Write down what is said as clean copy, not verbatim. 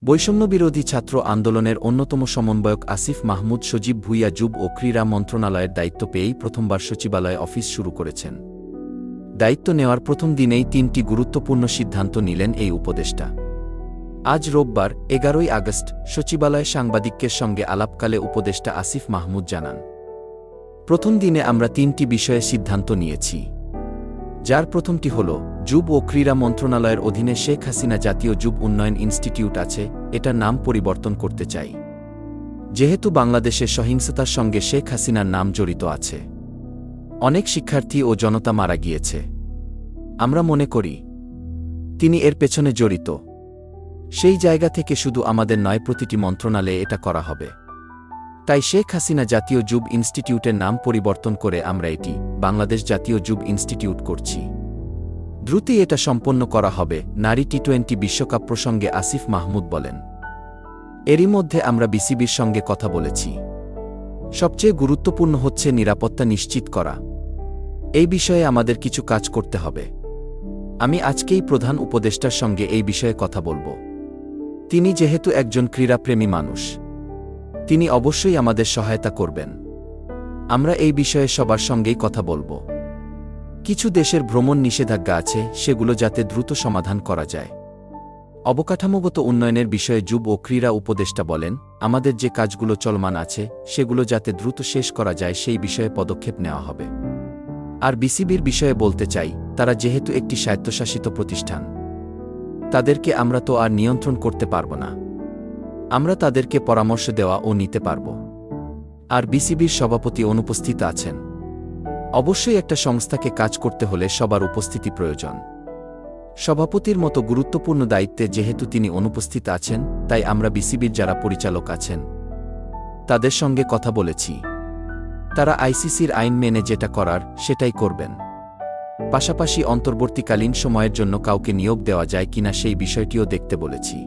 বৈষম্যবিরোধী ছাত্র আন্দোলনের অন্যতম সমন্বয়ক আসিফ মাহমুদ সজীব ভুঁইয়া যুব ও ক্রীড়া মন্ত্রণালয়ের দায়িত্ব পেয়েই প্রথমবার সচিবালয়ে অফিস শুরু করেছেন। দায়িত্ব নেওয়ার প্রথম দিনেই ৩টি গুরুত্বপূর্ণ সিদ্ধান্ত নিলেন এই উপদেষ্টা। আজ রোববার ১১ই আগস্ট সচিবালয়ে সাংবাদিকদের সঙ্গে আলাপকালে উপদেষ্টা আসিফ মাহমুদ জানান, প্রথম দিনে আমরা ৩টি বিষয়ে সিদ্ধান্ত নিয়েছি, যার প্রথমটি হল যুব ও ক্রীড়া মন্ত্রণালয়ের অধীনে শেখ হাসিনা জাতীয় যুব উন্নয়ন ইনস্টিটিউট আছে, এটার নাম পরিবর্তন করতে চাই, যেহেতু বাংলাদেশের সহিংসতার সঙ্গে শেখ হাসিনার নাম জড়িত আছে। অনেক শিক্ষার্থী ও জনতা মারা গিয়েছে। আমরা মনে করি তিনি এর পেছনে জড়িত। সেই জায়গা থেকে শুধু আমাদের নয়, প্রতিটি মন্ত্রণালয়ে এটা করা হবে। তাই শেখ হাসিনা জাতীয় যুব ইনস্টিটিউটের নাম পরিবর্তন করে আমরা এটি বাংলাদেশ জাতীয় যুব ইনস্টিটিউট করছি। দ্রুতই এটা সম্পন্ন করা হবে। নারী টি-20 বিশ্বকাপ প্রসঙ্গে আসিফ মাহমুদ বলেন, এরই মধ্যে আমরা বিসিবির সঙ্গে কথা বলেছি। সবচেয়ে গুরুত্বপূর্ণ হচ্ছে নিরাপত্তা নিশ্চিত করা। এই বিষয়ে আমাদের কিছু কাজ করতে হবে। আমি আজকেই প্রধান উপদেষ্টার সঙ্গে এই বিষয়ে কথা বলবো। তিনি যেহেতু একজন ক্রীড়াপ্রেমী মানুষ, তিনি অবশ্যই আমাদের সহায়তা করবেন। আমরা এই বিষয়ে সবার সঙ্গেই কথা বলবো। কিছু দেশের ভ্রমণ নিষেধাজ্ঞা আছে, সেগুলো যাতে দ্রুত সমাধান করা যায়। অবকাঠামোগত উন্নয়নের বিষয়ে যুব ও ক্রীড়া উপদেষ্টা বলেন, আমাদের যে কাজগুলো চলমান আছে সেগুলো যাতে দ্রুত শেষ করা যায় সেই বিষয়ে পদক্ষেপ নেওয়া হবে। আর বিসিবির বিষয়ে বলতে চাই, তারা যেহেতু একটি স্বায়ত্তশাসিত প্রতিষ্ঠান, তাদেরকে আমরা তো আর নিয়ন্ত্রণ করতে পারব না। আমরা তাদেরকে পরামর্শ দেওয়া ও নিতে পারব। আর বিসিবির সভাপতি অনুপস্থিত আছেন। অবশ্যই একটা সংস্থাকে কাজ করতে হলে সবার উপস্থিতি প্রয়োজন। সভাপতির মতো গুরুত্বপূর্ণ দায়িত্বে যেহেতু তিনি অনুপস্থিত আছেন, তাই আমরা বিসিবির যারা পরিচালক আছেন তাদের সঙ্গে কথা বলেছি। তারা আইসিসির আইন মেনে যেটা করার সেটাই করবেন। পাশাপাশি অন্তর্বর্তীকালীন সময়ের জন্য কাউকে নিয়োগ দেওয়া যায় কিনা সেই বিষয়টিও দেখতে বলেছি।